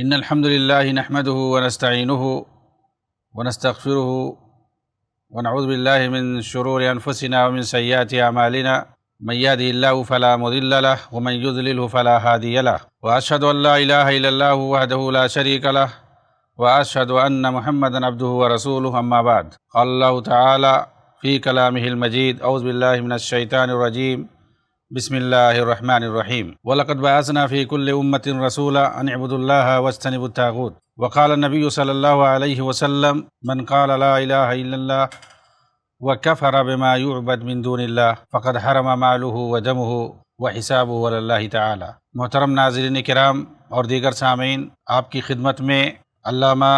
إن الحمد لله نحمده ونستعينه ونستغفره ونعوذ بالله من شرور أنفسنا ومن سيئات أعمالنا، من يهده الله فلا مضل له ومن يضلله فلا هادي له، وأشهد أن لا إله إلا الله وحده لا شريك له، وأشهد أن محمدا عبده ورسوله. أما بعد، قال الله تعالى في كلامه المجيد: أعوذ بالله من الشيطان الرجيم، بسم الله الرحمن الرحيم. وَلَقَدْ بَعَثْنَا فِي كُلِّ أُمَّةٍ رَسُولًا أَنِ اعْبُدُوا اللَّهَ وَاجْتَنِبُوا الطَّاغُوتَ. وقال النبي صلى الله عليه وسلم: من قال لا إله إلا الله وكفر بما يعبد من دون الله فقد حرم ماله ودمه وحسابه على اللہ تعالی. محترم ناظرین کرام اور دیگر سامعین، آپ کی خدمت میں علامہ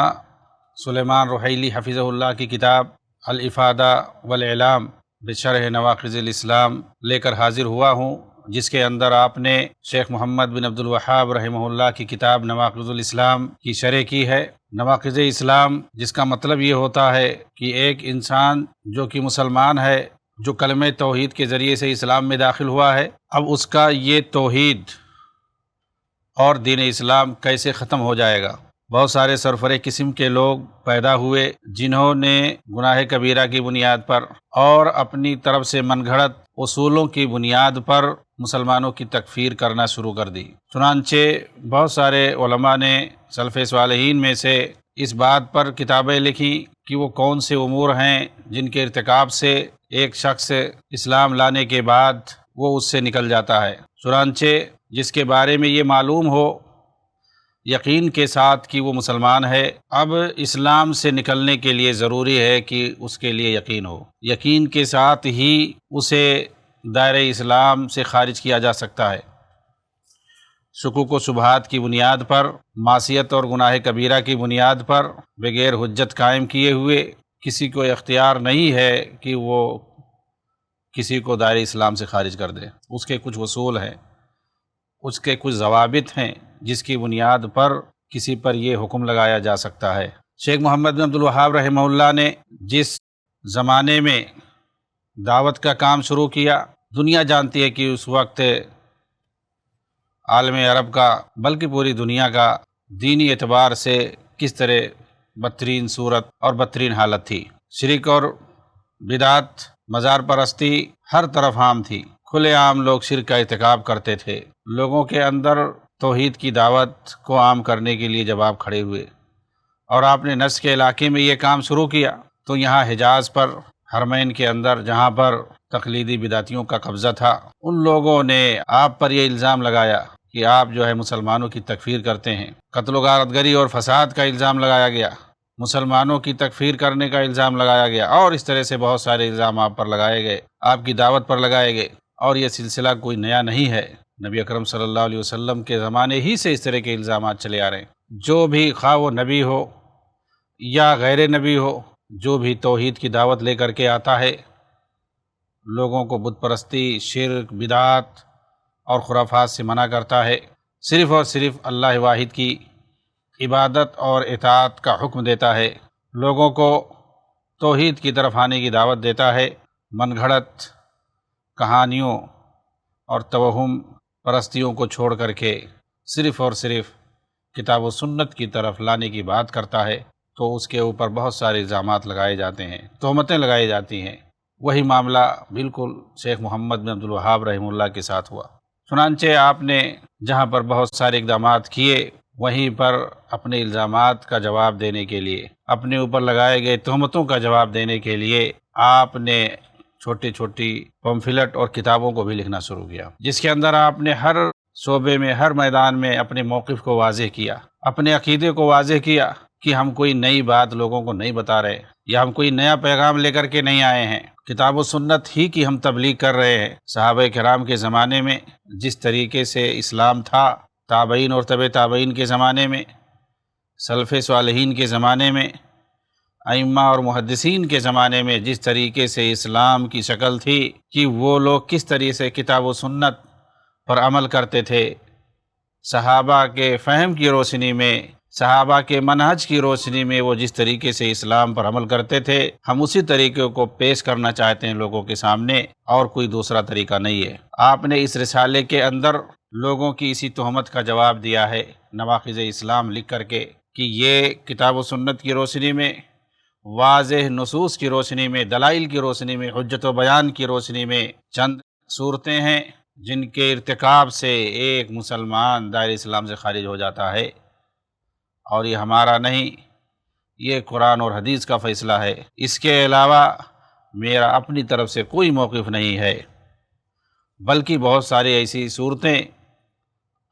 سلیمان رحیلی حفظہ اللہ کی کتاب الافادہ والاعلام بشرح نواقض الاسلام لے کر حاضر ہوا ہوں، جس کے اندر آپ نے شیخ محمد بن عبد الوہاب رحمہ اللہ کی کتاب نواقض الاسلام کی شرح کی ہے۔ نواقض اسلام جس کا مطلب یہ ہوتا ہے کہ ایک انسان جو کہ مسلمان ہے، جو کلمہ توحید کے ذریعے سے اسلام میں داخل ہوا ہے، اب اس کا یہ توحید اور دین اسلام کیسے ختم ہو جائے گا؟ بہت سارے سرفرے قسم کے لوگ پیدا ہوئے جنہوں نے گناہ کبیرہ کی بنیاد پر اور اپنی طرف سے من گھڑت اصولوں کی بنیاد پر مسلمانوں کی تکفیر کرنا شروع کر دی۔ چنانچہ بہت سارے علماء نے سلف صالحین میں سے اس بات پر کتابیں لکھی کہ وہ کون سے امور ہیں جن کے ارتکاب سے ایک شخص اسلام لانے کے بعد وہ اس سے نکل جاتا ہے۔ چنانچہ جس کے بارے میں یہ معلوم ہو یقین کے ساتھ کہ وہ مسلمان ہے، اب اسلام سے نکلنے کے لیے ضروری ہے کہ اس کے لیے یقین ہو۔ یقین کے ساتھ ہی اسے دائرہ اسلام سے خارج کیا جا سکتا ہے۔ شکوک و شبہات کی بنیاد پر، معصیت اور گناہ کبیرہ کی بنیاد پر بغیر حجت قائم کیے ہوئے کسی کو اختیار نہیں ہے کہ وہ کسی کو دائرہ اسلام سے خارج کر دے۔ اس کے کچھ اصول ہیں، اس کے کچھ ضوابط ہیں جس کی بنیاد پر کسی پر یہ حکم لگایا جا سکتا ہے۔ شیخ محمد بن عبد الوہاب رحمہ اللہ نے جس زمانے میں دعوت کا کام شروع کیا، دنیا جانتی ہے کہ اس وقت عالم عرب کا بلکہ پوری دنیا کا دینی اعتبار سے کس طرح بدترین صورت اور بدترین حالت تھی۔ شرک اور بدعت، مزار پرستی ہر طرف عام تھی، کھلے عام لوگ شرک کا ارتکاب کرتے تھے۔ لوگوں کے اندر توحید کی دعوت کو عام کرنے کے لیے جب آپ کھڑے ہوئے اور آپ نے نجد کے علاقے میں یہ کام شروع کیا، تو یہاں حجاز پر حرمین کے اندر جہاں پر تقلیدی بدعتیوں کا قبضہ تھا، ان لوگوں نے آپ پر یہ الزام لگایا کہ آپ جو ہے مسلمانوں کی تکفیر کرتے ہیں۔ قتل و غارت گری اور فساد کا الزام لگایا گیا، مسلمانوں کی تکفیر کرنے کا الزام لگایا گیا، اور اس طرح سے بہت سارے الزام آپ پر لگائے گئے، آپ کی دعوت پر لگائے گئے۔ اور یہ سلسلہ کوئی نیا نہیں ہے، نبی اکرم صلی اللہ علیہ وسلم کے زمانے ہی سے اس طرح کے الزامات چلے آ رہے ہیں۔ جو بھی خواہ وہ نبی ہو یا غیر نبی ہو، جو بھی توحید کی دعوت لے کر کے آتا ہے، لوگوں کو بت پرستی، شرک، بدعات اور خرافات سے منع کرتا ہے، صرف اور صرف اللہ واحد کی عبادت اور اطاعت کا حکم دیتا ہے، لوگوں کو توحید کی طرف آنے کی دعوت دیتا ہے، من گھڑت کہانیوں اور توہم پرستیوں کو چھوڑ کر کے صرف اور صرف کتاب و سنت کی طرف لانے کی بات کرتا ہے، تو اس کے اوپر بہت سارے الزامات لگائے جاتے ہیں، تہمتیں لگائی جاتی ہیں۔ وہی معاملہ بالکل شیخ محمد بن عبد الوہاب رحمہ اللہ کے ساتھ ہوا۔ چنانچہ آپ نے جہاں پر بہت سارے اقدامات کیے، وہیں پر اپنے الزامات کا جواب دینے کے لیے، اپنے اوپر لگائے گئے تہمتوں کا جواب دینے کے لیے آپ نے چھوٹی چھوٹی پمفلٹ اور کتابوں کو بھی لکھنا شروع کیا، جس کے اندر آپ نے ہر شعبے میں، ہر میدان میں اپنے موقف کو واضح کیا، اپنے عقیدے کو واضح کیا کہ ہم کوئی نئی بات لوگوں کو نہیں بتا رہے، یا ہم کوئی نیا پیغام لے کر کے نہیں آئے ہیں، کتاب و سنت ہی کی ہم تبلیغ کر رہے ہیں۔ صحابہ کرام کے زمانے میں جس طریقے سے اسلام تھا، تابعین اور تبع تابعین کے زمانے میں، سلف صالحین کے زمانے میں، ائمہ اور محدثین کے زمانے میں جس طریقے سے اسلام کی شکل تھی کہ وہ لوگ کس طریقے سے کتاب و سنت پر عمل کرتے تھے، صحابہ کے فہم کی روشنی میں، صحابہ کے منہج کی روشنی میں وہ جس طریقے سے اسلام پر عمل کرتے تھے، ہم اسی طریقے کو پیش کرنا چاہتے ہیں لوگوں کے سامنے، اور کوئی دوسرا طریقہ نہیں ہے۔ آپ نے اس رسالے کے اندر لوگوں کی اسی تہمت کا جواب دیا ہے نواقض اسلام لکھ کر کے کہ یہ کتاب و سنت کی روشنی میں، واضح نصوص کی روشنی میں، دلائل کی روشنی میں، حجت و بیان کی روشنی میں چند صورتیں ہیں جن کے ارتکاب سے ایک مسلمان دائرہ اسلام سے خارج ہو جاتا ہے، اور یہ ہمارا نہیں، یہ قرآن اور حدیث کا فیصلہ ہے۔ اس کے علاوہ میرا اپنی طرف سے کوئی موقف نہیں ہے، بلکہ بہت ساری ایسی صورتیں،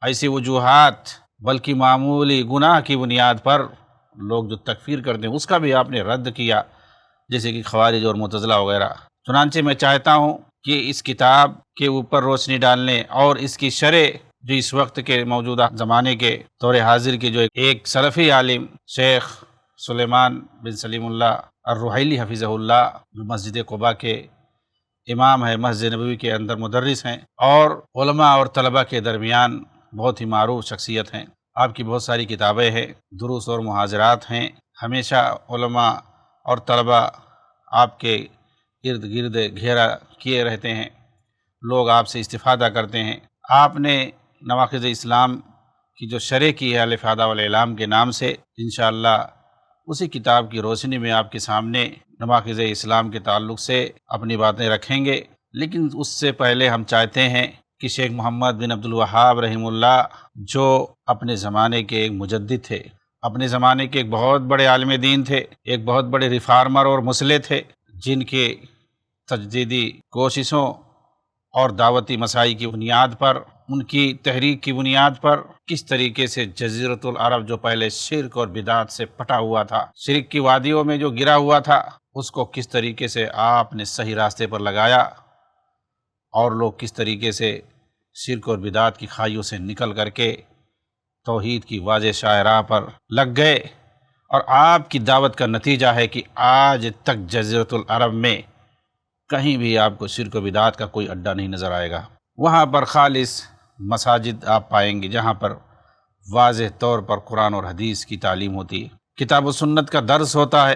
ایسی وجوہات، بلکہ معمولی گناہ کی بنیاد پر لوگ جو تکفیر کرتے ہیں اس کا بھی آپ نے رد کیا، جیسے کہ خوارج اور معتزلہ وغیرہ۔ چنانچہ میں چاہتا ہوں کہ اس کتاب کے اوپر روشنی ڈالنے اور اس کی شرح جو اس وقت کے موجودہ زمانے کے دور حاضر کی جو ایک سلفی عالم شیخ سلیمان بن سلیم اللہ الرحیلی حفظہ اللہ، جو مسجد قباء کے امام ہے، مسجد نبوی کے اندر مدرس ہیں، اور علماء اور طلباء کے درمیان بہت ہی معروف شخصیت ہیں۔ آپ کی بہت ساری کتابیں ہیں، دروس اور محاضرات ہیں، ہمیشہ علماء اور طلباء آپ کے ارد گرد گھیرا کیے رہتے ہیں، لوگ آپ سے استفادہ کرتے ہیں۔ آپ نے نواقض اسلام کی جو شرح کی ہے الافادہ والاعلام کے نام سے، انشاءاللہ اسی کتاب کی روشنی میں آپ کے سامنے نواقض اسلام کے تعلق سے اپنی باتیں رکھیں گے، لیکن اس سے پہلے ہم چاہتے ہیں کہ شیخ محمد بن عبد الوہاب رحمہ اللہ، جو اپنے زمانے کے ایک مجدد تھے، اپنے زمانے کے ایک بہت بڑے عالم دین تھے، ایک بہت بڑے ریفارمر اور مصلح تھے، جن کے تجدیدی کوششوں اور دعوتی مساعی کی بنیاد پر، ان کی تحریک کی بنیاد پر کس طریقے سے جزیرۃ العرب جو پہلے شرک اور بدعت سے پٹا ہوا تھا، شرک کی وادیوں میں جو گرا ہوا تھا، اس کو کس طریقے سے آپ نے صحیح راستے پر لگایا، اور لوگ کس طریقے سے شرک اور بدعت کی خائیوں سے نکل کر کے توحید کی واضح شاہراہ پر لگ گئے، اور آپ کی دعوت کا نتیجہ ہے کہ آج تک جزیرۃ العرب میں کہیں بھی آپ کو شرک و بدعت کا کوئی اڈا نہیں نظر آئے گا۔ وہاں پر خالص مساجد آپ پائیں گے جہاں پر واضح طور پر قرآن اور حدیث کی تعلیم ہوتی ہے، کتاب و سنت کا درس ہوتا ہے،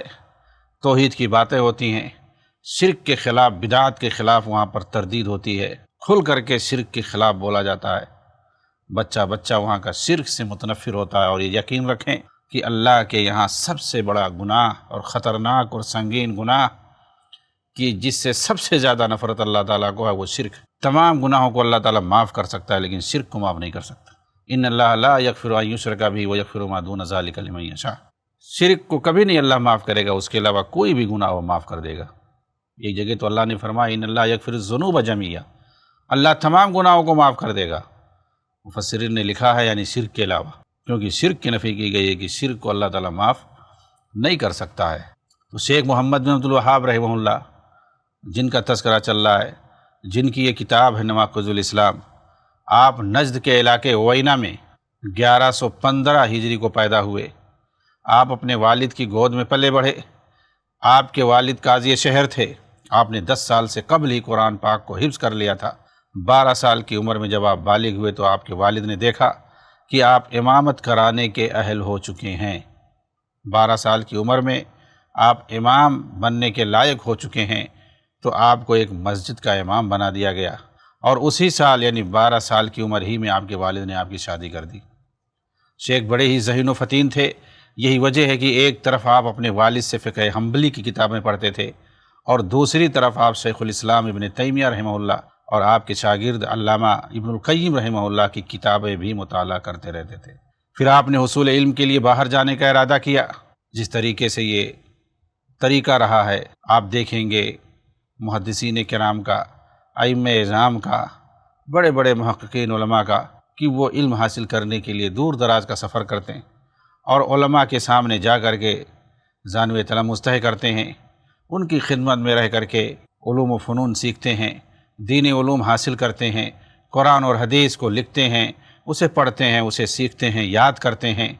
توحید کی باتیں ہوتی ہیں، شرک کے خلاف، بدعت کے خلاف وہاں پر تردید ہوتی ہے، کھل کر کے شرک کے خلاف بولا جاتا ہے، بچہ بچہ وہاں کا شرک سے متنفر ہوتا ہے۔ اور یہ یقین رکھیں کہ اللہ کے یہاں سب سے بڑا گناہ اور خطرناک اور سنگین گناہ کہ جس سے سب سے زیادہ نفرت اللہ تعالیٰ کو ہے، وہ شرک۔ تمام گناہوں کو اللہ تعالیٰ معاف کر سکتا ہے، لیکن شرک کو معاف نہیں کر سکتا۔ ان اللہ لا یغفر ان یشرک بہ ویغفر ما دون ذلک لمن یشاء۔ شرک کو کبھی نہیں اللہ معاف کرے گا، اس کے علاوہ کوئی بھی گناہ وہ معاف کر دے گا۔ ایک جگہ تو اللہ نے فرمایا ان اللہ یغفر الذنوب جمیعا، اللہ تمام گناہوں کو معاف کر دے گا۔ مفسرین نے لکھا ہے یعنی شرک کے علاوہ، کیونکہ شرک کی نفی کی گئی ہے کہ شرک کو اللہ تعالیٰ معاف نہیں کر سکتا ہے۔ تو شیخ محمد بن عبد الوہاب رحمہ اللہ، جن کا تذکرہ چل رہا ہے، جن کی یہ کتاب ہے نواقض الاسلام، آپ نجد کے علاقے عوینہ میں 1115 ہجری کو پیدا ہوئے۔ آپ اپنے والد کی گود میں پلے بڑھے۔ آپ کے والد قاضی شہر تھے۔ آپ نے 10 سال سے قبل ہی قرآن پاک کو حفظ کر لیا تھا۔ 12 سال کی عمر میں جب آپ بالغ ہوئے تو آپ کے والد نے دیکھا کہ آپ امامت کرانے کے اہل ہو چکے ہیں۔ 12 سال کی عمر میں آپ امام بننے کے لائق ہو چکے ہیں، تو آپ کو ایک مسجد کا امام بنا دیا گیا، اور اسی سال یعنی 12 سال کی عمر ہی میں آپ کے والد نے آپ کی شادی کر دی۔ شیخ بڑے ہی ذہین و فطین تھے، یہی وجہ ہے کہ ایک طرف آپ اپنے والد سے فقہ حنبلی کی کتابیں پڑھتے تھے، اور دوسری طرف آپ شیخ الاسلام ابن تیمیہ رحمہ اللہ اور آپ کے شاگرد علامہ ابن القیم رحمہ اللہ کی کتابیں بھی مطالعہ کرتے رہتے تھے۔ پھر آپ نے حصول علم کے لیے باہر جانے کا ارادہ کیا۔ جس طریقے سے یہ طریقہ رہا ہے، آپ دیکھیں گے محدثین کرام کا، ائمہ اعظام کا، بڑے بڑے محققین علماء کا، کہ وہ علم حاصل کرنے کے لیے دور دراز کا سفر کرتے ہیں، اور علماء کے سامنے جا کر کے ذانو تلمذ طے کرتے ہیں، ان کی خدمت میں رہ کر کے علوم و فنون سیکھتے ہیں، دینی علوم حاصل کرتے ہیں، قرآن اور حدیث کو لکھتے ہیں، اسے پڑھتے ہیں، اسے سیکھتے ہیں، یاد کرتے ہیں۔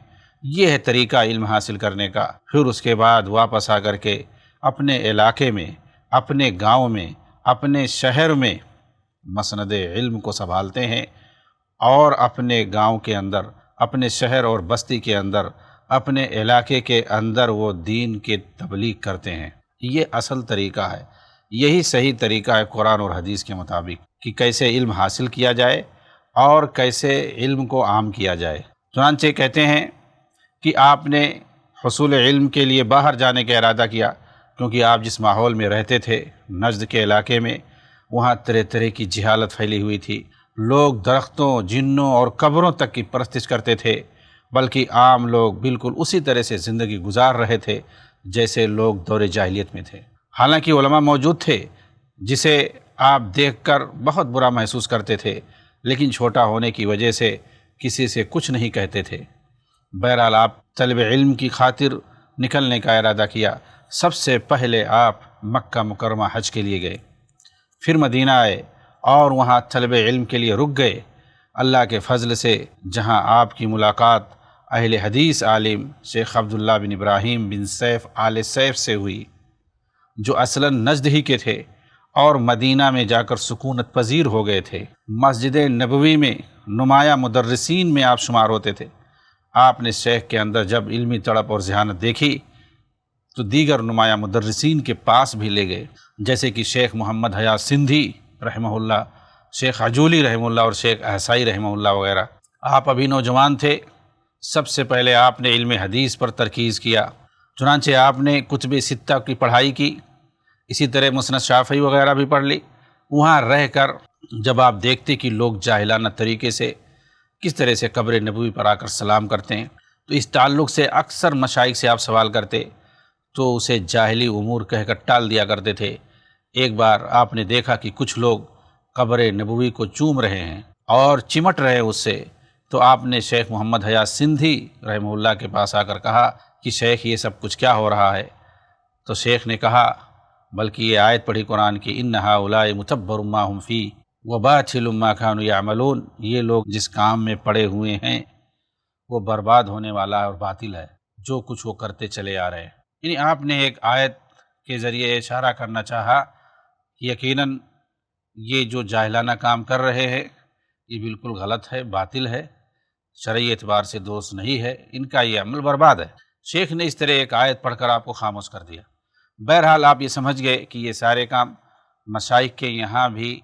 یہ ہے طریقہ علم حاصل کرنے کا۔ پھر اس کے بعد واپس آ کر کے اپنے علاقے میں، اپنے گاؤں میں، اپنے شہر میں مسند علم کو سنبھالتے ہیں، اور اپنے گاؤں کے اندر، اپنے شہر اور بستی کے اندر، اپنے علاقے کے اندر وہ دین کے تبلیغ کرتے ہیں۔ یہ اصل طریقہ ہے، یہی صحیح طریقہ ہے قرآن اور حدیث کے مطابق کہ کیسے علم حاصل کیا جائے اور کیسے علم کو عام کیا جائے۔ چنانچہ کہتے ہیں کہ آپ نے حصول علم کے لیے باہر جانے کا ارادہ کیا، کیونکہ آپ جس ماحول میں رہتے تھے نجد کے علاقے میں، وہاں طرح طرح کی جہالت پھیلی ہوئی تھی۔ لوگ درختوں، جنوں اور قبروں تک کی پرستش کرتے تھے، بلکہ عام لوگ بالکل اسی طرح سے زندگی گزار رہے تھے جیسے لوگ دور جاہلیت میں تھے۔ حالانکہ علماء موجود تھے جسے آپ دیکھ کر بہت برا محسوس کرتے تھے، لیکن چھوٹا ہونے کی وجہ سے کسی سے کچھ نہیں کہتے تھے۔ بہرحال آپ طلب علم کی خاطر نکلنے کا ارادہ کیا۔ سب سے پہلے آپ مکہ مکرمہ حج کے لیے گئے، پھر مدینہ آئے اور وہاں طلب علم کے لیے رک گئے۔ اللہ کے فضل سے جہاں آپ کی ملاقات اہل حدیث عالم شیخ عبداللہ بن ابراہیم بن سیف آل سیف سے ہوئی، جو اصلاً نجد ہی کے تھے اور مدینہ میں جا کر سکونت پذیر ہو گئے تھے۔ مسجد نبوی میں نمایاں مدرسین میں آپ شمار ہوتے تھے۔ آپ نے شیخ کے اندر جب علمی تڑپ اور ذہانت دیکھی تو دیگر نمایاں مدرسین کے پاس بھی لے گئے، جیسے کہ شیخ محمد حیات سندھی رحمہ اللہ، شیخ عجولی رحمہ اللہ اور شیخ احسائی رحمہ اللہ وغیرہ۔ آپ ابھی نوجوان تھے۔ سب سے پہلے آپ نے علم حدیث پر ترکیز کیا، چنانچہ آپ نے کتب ستہ کی پڑھائی کی، اسی طرح مسند شافعی وغیرہ بھی پڑھ لی۔ وہاں رہ کر جب آپ دیکھتے کہ لوگ جاہلانہ طریقے سے کس طرح سے قبر نبوی پر آ کر سلام کرتے ہیں، تو اس تعلق سے اکثر مشائخ سے آپ سوال کرتے تو اسے جاہلی امور کہہ کر ٹال دیا کرتے تھے۔ ایک بار آپ نے دیکھا کہ کچھ لوگ قبر نبوی کو چوم رہے ہیں اور چمٹ رہے ہیں اس سے، تو آپ نے شیخ محمد حیات سندھی رحمہ اللہ کے پاس آ کر کہا کہ شیخ یہ سب کچھ کیا ہو رہا ہے؟ تو شیخ نے کہا بلکہ یہ آیت پڑھی قرآن کی، ان ہؤلاء متبر ما هم فیہ وباطل ما كانوا یعملون، یہ لوگ جس کام میں پڑے ہوئے ہیں وہ برباد ہونے والا اور باطل ہے جو کچھ وہ کرتے چلے آ رہے ہیں۔ یعنی آپ نے ایک آیت کے ذریعے اشارہ کرنا چاہا کہ یقیناً یہ جو جاہلانہ کام کر رہے ہیں یہ بالکل غلط ہے، باطل ہے، شرعی اعتبار سے درست نہیں ہے، ان کا یہ عمل برباد ہے۔ شیخ نے اس طرح ایک آیت پڑھ کر آپ کو خاموش کر دیا۔ بہرحال آپ یہ سمجھ گئے کہ یہ سارے کام مشائخ کے یہاں بھی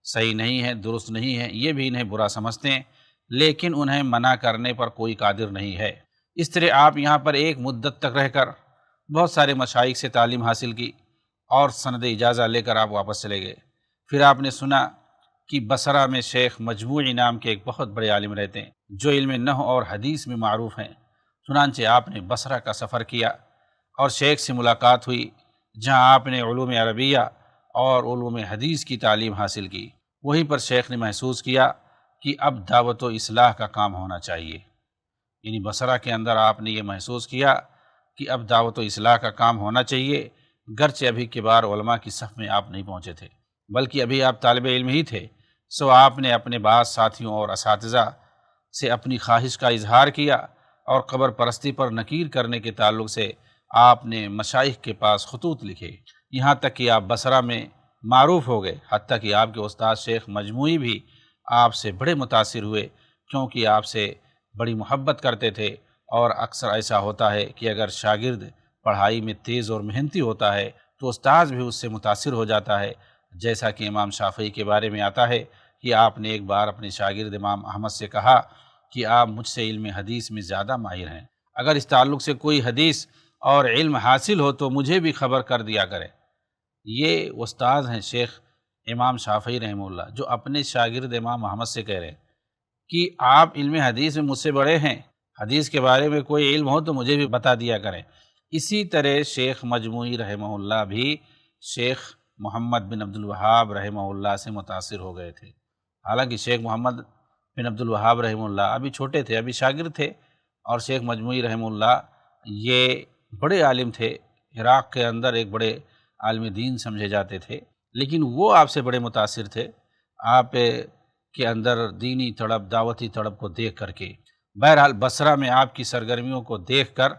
صحیح نہیں ہے، درست نہیں ہے، یہ بھی انہیں برا سمجھتے ہیں، لیکن انہیں منع کرنے پر کوئی قادر نہیں ہے۔ اس طرح آپ یہاں پر ایک مدت تک رہ کر بہت سارے مشائخ سے تعلیم حاصل کی اور سند اجازہ لے کر آپ واپس چلے گئے۔ پھر آپ نے سنا کہ بصرہ میں شیخ مجموعی نام کے ایک بہت بڑے عالم رہتے ہیں جو علم نحو اور حدیث میں معروف ہیں۔ چنانچہ آپ نے بصرہ کا سفر کیا اور شیخ سے ملاقات ہوئی، جہاں آپ نے علوم عربیہ اور علوم حدیث کی تعلیم حاصل کی۔ وہیں پر شیخ نے محسوس کیا کہ اب دعوت و اصلاح کا کام ہونا چاہیے۔ یعنی بصرہ کے اندر آپ نے یہ محسوس کیا کہ اب دعوت و اصلاح کا کام ہونا چاہیے، گرچہ ابھی کبار علماء کی صف میں آپ نہیں پہنچے تھے، بلکہ ابھی آپ طالب علم ہی تھے۔ سو آپ نے اپنے بعض ساتھیوں اور اساتذہ سے اپنی خواہش کا اظہار کیا اور قبر پرستی پر نکیر کرنے کے تعلق سے آپ نے مشائخ کے پاس خطوط لکھے، یہاں تک کہ آپ بصرہ میں معروف ہو گئے، حتیٰ کہ آپ کے استاد شیخ مجموعی بھی آپ سے بڑے متاثر ہوئے، کیونکہ آپ سے بڑی محبت کرتے تھے۔ اور اکثر ایسا ہوتا ہے کہ اگر شاگرد پڑھائی میں تیز اور محنتی ہوتا ہے تو استاد بھی اس سے متاثر ہو جاتا ہے، جیسا کہ امام شافعی کے بارے میں آتا ہے کہ آپ نے ایک بار اپنے شاگرد امام احمد سے کہا کہ آپ مجھ سے علم حدیث میں زیادہ ماہر ہیں، اگر اس تعلق سے کوئی حدیث اور علم حاصل ہو تو مجھے بھی خبر کر دیا کرے۔ یہ استاد ہیں شیخ امام شافعی رحمہ اللہ، جو اپنے شاگرد امام احمد سے کہہ رہے ہیں کہ آپ علم حدیث میں مجھ سے بڑے ہیں، حدیث کے بارے میں کوئی علم ہو تو مجھے بھی بتا دیا کریں۔ اسی طرح شیخ مجموعی رحمہ اللہ بھی شیخ محمد بن عبد الوہاب رحمہ اللہ سے متاثر ہو گئے تھے۔ حالانکہ شیخ محمد بن عبد الوہاب رحمہ اللہ ابھی چھوٹے تھے، ابھی شاگرد تھے، اور شیخ مجموعی رحمہ اللہ یہ بڑے عالم تھے، عراق کے اندر ایک بڑے عالم دین سمجھے جاتے تھے، لیکن وہ آپ سے بڑے متاثر تھے آپ کے اندر دینی تڑپ، دعوتی تڑپ کو دیکھ کر کے۔ بہرحال بصرہ میں آپ کی سرگرمیوں کو دیکھ کر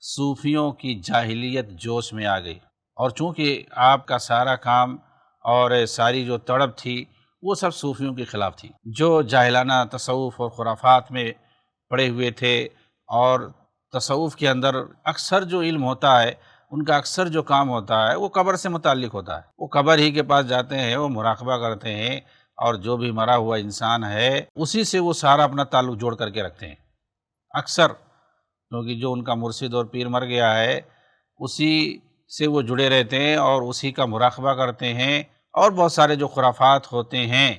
صوفیوں کی جاہلیت جوش میں آ گئی، اور چونکہ آپ کا سارا کام اور ساری جو تڑپ تھی وہ سب صوفیوں کے خلاف تھی، جو جاہلانہ تصوف اور خرافات میں پڑے ہوئے تھے، اور تصوف کے اندر اکثر جو علم ہوتا ہے، ان کا اکثر جو کام ہوتا ہے وہ قبر سے متعلق ہوتا ہے۔ وہ قبر ہی کے پاس جاتے ہیں، وہ مراقبہ کرتے ہیں اور جو بھی مرا ہوا انسان ہے اسی سے وہ سارا اپنا تعلق جوڑ کر کے رکھتے ہیں اکثر، کیونکہ جو ان کا مرشد اور پیر مر گیا ہے اسی سے وہ جڑے رہتے ہیں اور اسی کا مراقبہ کرتے ہیں، اور بہت سارے جو خرافات ہوتے ہیں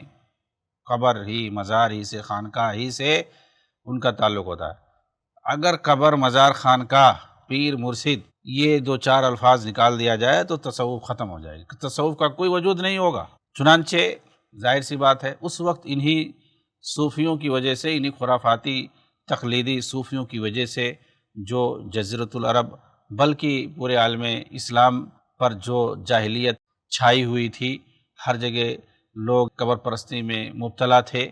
قبر ہی، مزار ہی سے، خانقاہ ہی سے ان کا تعلق ہوتا ہے۔ اگر قبر، مزار، خانقاہ، پیر، مرشد یہ دو چار الفاظ نکال دیا جائے تو تصوف ختم ہو جائے گا، تصوف کا کوئی وجود نہیں ہوگا۔ چنانچہ ظاہر سی بات ہے اس وقت انہی صوفیوں کی وجہ سے، انہی خرافاتی تقلیدی صوفیوں کی وجہ سے جو جزیرۃ العرب بلکہ پورے عالم اسلام پر جو جاہلیت چھائی ہوئی تھی، ہر جگہ لوگ قبر پرستی میں مبتلا تھے،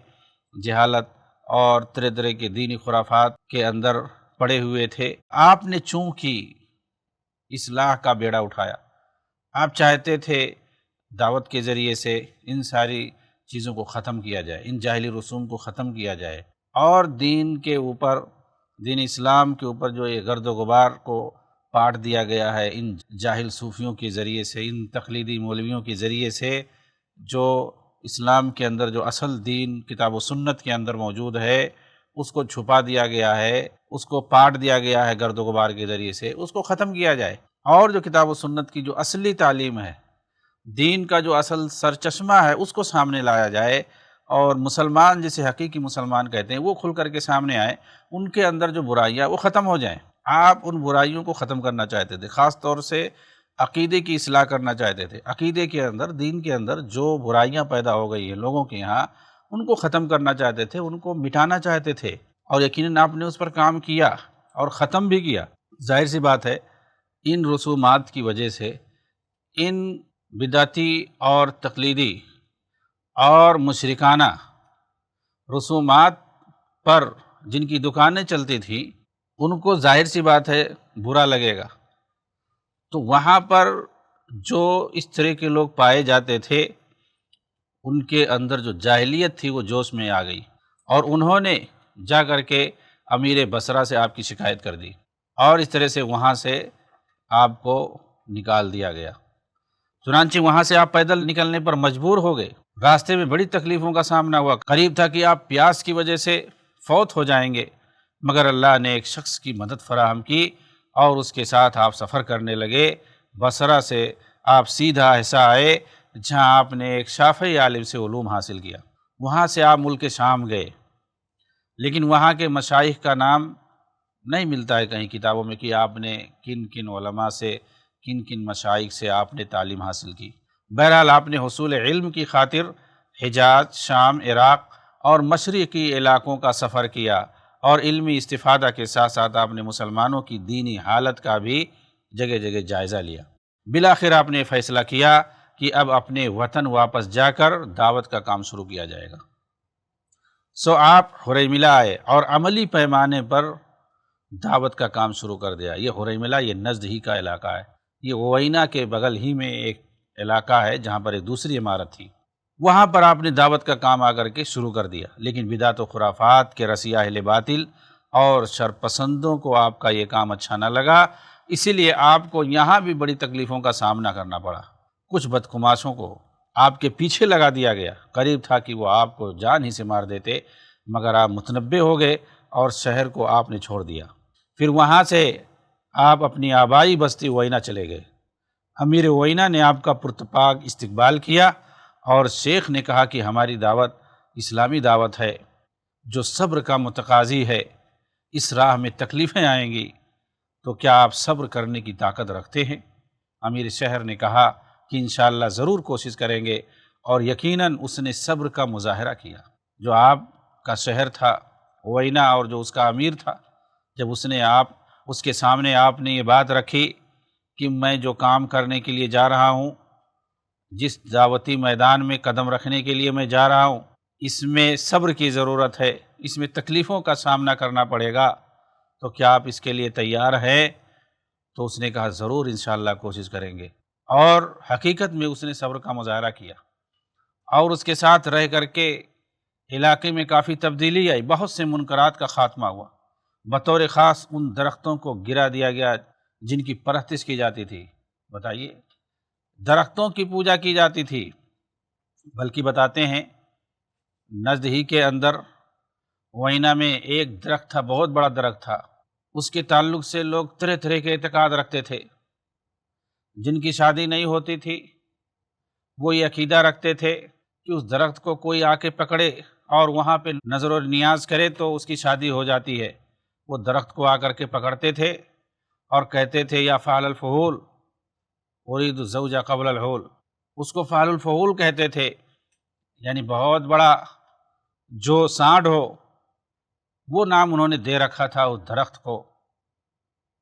جہالت اور طرح طرح کے دینی خرافات کے اندر پڑے ہوئے تھے۔ آپ نے چونکہ اصلاح کا بیڑا اٹھایا، آپ چاہتے تھے دعوت کے ذریعے سے ان ساری چیزوں کو ختم کیا جائے، ان جاہلی رسوم کو ختم کیا جائے، اور دین کے اوپر، دین اسلام کے اوپر جو یہ گرد و غبار کو پاٹ دیا گیا ہے ان جاہل صوفیوں کے ذریعے سے، ان تقلیدی مولویوں کے ذریعے سے، جو اسلام کے اندر جو اصل دین کتاب و سنت کے اندر موجود ہے اس کو چھپا دیا گیا ہے، اس کو پاٹ دیا گیا ہے گرد و غبار کے ذریعے سے، اس کو ختم کیا جائے، اور جو کتاب و سنت کی جو اصلی تعلیم ہے، دین کا جو اصل سرچشمہ ہے اس کو سامنے لایا جائے، اور مسلمان جسے حقیقی مسلمان کہتے ہیں وہ کھل کر کے سامنے آئے، ان کے اندر جو برائیاں وہ ختم ہو جائیں۔ آپ ان برائیوں کو ختم کرنا چاہتے تھے، خاص طور سے عقیدے کی اصلاح کرنا چاہتے تھے، عقیدے کے اندر، دین کے اندر جو برائیاں پیدا ہو گئی ہیں لوگوں کے یہاں ان کو ختم کرنا چاہتے تھے، ان کو مٹانا چاہتے تھے، اور یقیناً آپ نے اس پر کام کیا اور ختم بھی کیا۔ ظاہر سی بات ہے ان رسومات کی وجہ سے، ان بدعتی اور تقلیدی اور مشرکانہ رسومات پر جن کی دکانیں چلتی تھیں ان کو ظاہر سی بات ہے برا لگے گا، تو وہاں پر جو اس طرح کے لوگ پائے جاتے تھے ان کے اندر جو جاہلیت تھی وہ جوش میں آ گئی، اور انہوں نے جا کر کے امیر بصرہ سے آپ کی شکایت کر دی، اور اس طرح سے وہاں سے آپ کو نکال دیا گیا۔ چنانچہ وہاں سے آپ پیدل نکلنے پر مجبور ہو گئے، راستے میں بڑی تکلیفوں کا سامنا ہوا، قریب تھا کہ آپ پیاس کی وجہ سے فوت ہو جائیں گے، مگر اللہ نے ایک شخص کی مدد فراہم کی اور اس کے ساتھ آپ سفر کرنے لگے۔ بصرہ سے آپ سیدھا حصہ آئے جہاں آپ نے ایک شافعی عالم سے علوم حاصل کیا، وہاں سے آپ ملک شام گئے، لیکن وہاں کے مشائخ کا نام نہیں ملتا ہے کہیں کتابوں میں کہ آپ نے کن کن علماء سے، کن کن مشائخ سے آپ نے تعلیم حاصل کی۔ بہرحال آپ نے حصول علم کی خاطر حجاز، شام، عراق اور مشرقی علاقوں کا سفر کیا، اور علمی استفادہ کے ساتھ ساتھ آپ نے مسلمانوں کی دینی حالت کا بھی جگہ جگہ جائزہ لیا۔ بالآخر آپ نے فیصلہ کیا کہ اب اپنے وطن واپس جا کر دعوت کا کام شروع کیا جائے گا۔ سو آپ حریملہ آئے اور عملی پیمانے پر دعوت کا کام شروع کر دیا۔ یہ حریملہ یہ نجد ہی کا علاقہ ہے، یہ عوینہ کے بغل ہی میں ایک علاقہ ہے جہاں پر ایک دوسری عمارت تھی، وہاں پر آپ نے دعوت کا کام آ کر کے شروع کر دیا، لیکن بدعت و خرافات کے رسی اہل باطل اور شرپسندوں کو آپ کا یہ کام اچھا نہ لگا، اسی لیے آپ کو یہاں بھی بڑی تکلیفوں کا سامنا کرنا پڑا۔ کچھ بدقماشوں کو آپ کے پیچھے لگا دیا گیا، قریب تھا کہ وہ آپ کو جان ہی سے مار دیتے، مگر آپ متنبہ ہو گئے اور شہر کو آپ نے چھوڑ دیا۔ پھر وہاں سے آپ اپنی آبائی بستی عوینہ چلے گئے۔ امیر عوینہ نے آپ کا پرتپاک استقبال کیا، اور شیخ نے کہا کہ ہماری دعوت اسلامی دعوت ہے جو صبر کا متقاضی ہے، اس راہ میں تکلیفیں آئیں گی، تو کیا آپ صبر کرنے کی طاقت رکھتے ہیں؟ امیر شہر نے کہا کہ انشاءاللہ ضرور کوشش کریں گے، اور یقیناً اس نے صبر کا مظاہرہ کیا۔ جو آپ کا شہر تھا عوینہ اور جو اس کا امیر تھا، جب اس کے سامنے آپ نے یہ بات رکھی کہ میں جو کام کرنے کے لیے جا رہا ہوں، جس دعوتی میدان میں قدم رکھنے کے لیے میں جا رہا ہوں، اس میں صبر کی ضرورت ہے، اس میں تکلیفوں کا سامنا کرنا پڑے گا، تو کیا آپ اس کے لیے تیار ہیں؟ تو اس نے کہا ضرور انشاءاللہ کوشش کریں گے، اور حقیقت میں اس نے صبر کا مظاہرہ کیا، اور اس کے ساتھ رہ کر کے علاقے میں کافی تبدیلی آئی، بہت سے منکرات کا خاتمہ ہوا، بطور خاص ان درختوں کو گرا دیا گیا جن کی پرستش کی جاتی تھی۔ بتائیے، درختوں کی پوجا کی جاتی تھی، بلکہ بتاتے ہیں نجد ہی کے اندر وینا میں ایک درخت تھا، بہت بڑا درخت تھا، اس کے تعلق سے لوگ طرح طرح کے اعتقاد رکھتے تھے۔ جن کی شادی نہیں ہوتی تھی وہ یہ عقیدہ رکھتے تھے کہ اس درخت کو کوئی آ کے پکڑے اور وہاں پہ نظر و نیاز کرے تو اس کی شادی ہو جاتی ہے۔ وہ درخت کو آ کر کے پکڑتے تھے اور کہتے تھے یا فعل الفحول اريد الزوج قبل الحول، اس کو فعل الفحول کہتے تھے، یعنی بہت بڑا جو سانڈ ہو، وہ نام انہوں نے دے رکھا تھا اس درخت کو۔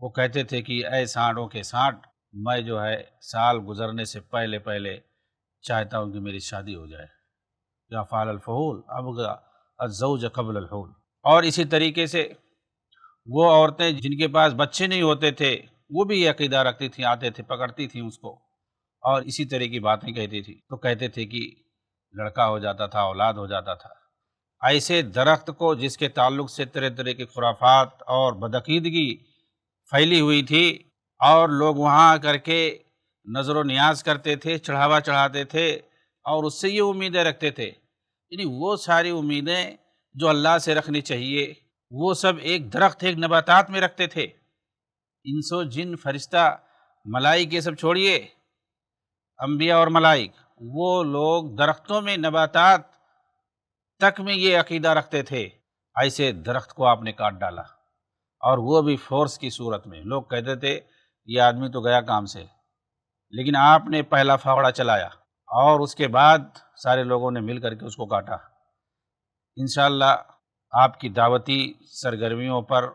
وہ کہتے تھے کہ اے سانڈوں کے سانڈ، میں جو ہے سال گزرنے سے پہلے پہلے چاہتا ہوں کہ میری شادی ہو جائے، یا فعل الفحول ابغى الزوج قبل الحول۔ اور اسی طریقے سے وہ عورتیں جن کے پاس بچے نہیں ہوتے تھے وہ بھی یہ عقیدہ رکھتی تھیں، آتے تھے پکڑتی تھیں اس کو اور اسی طرح کی باتیں کہتی تھی، تو کہتے تھے کہ لڑکا ہو جاتا تھا، اولاد ہو جاتا تھا۔ ایسے درخت کو جس کے تعلق سے طرح طرح کے خرافات اور بدعقیدگی پھیلی ہوئی تھی اور لوگ وہاں آ کر کے نظر و نیاز کرتے تھے، چڑھاوا چڑھاتے تھے اور اس سے یہ امیدیں رکھتے تھے، یعنی وہ ساری امیدیں جو اللہ سے رکھنی چاہیے وہ سب ایک درخت، ایک نباتات میں رکھتے تھے۔ انس و جن، فرشتہ، ملائک، یہ سب چھوڑیے، انبیاء اور ملائک، وہ لوگ درختوں میں، نباتات تک میں یہ عقیدہ رکھتے تھے۔ ایسے درخت کو آپ نے کاٹ ڈالا اور وہ بھی فورس کی صورت میں۔ لوگ کہتے تھے یہ آدمی تو گیا کام سے، لیکن آپ نے پہلا پھاوڑا چلایا اور اس کے بعد سارے لوگوں نے مل کر کے اس کو کاٹا۔ انشاءاللہ آپ کی دعوتی سرگرمیوں پر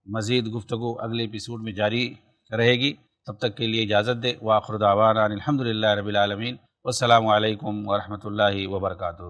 مزید گفتگو اگلے ایپیسوڈ میں جاری رہے گی، تب تک کے لیے اجازت دیں۔ وآخر دعوانا ان الحمدللہ رب العالمین، والسلام علیکم ورحمۃ اللہ وبرکاتہ۔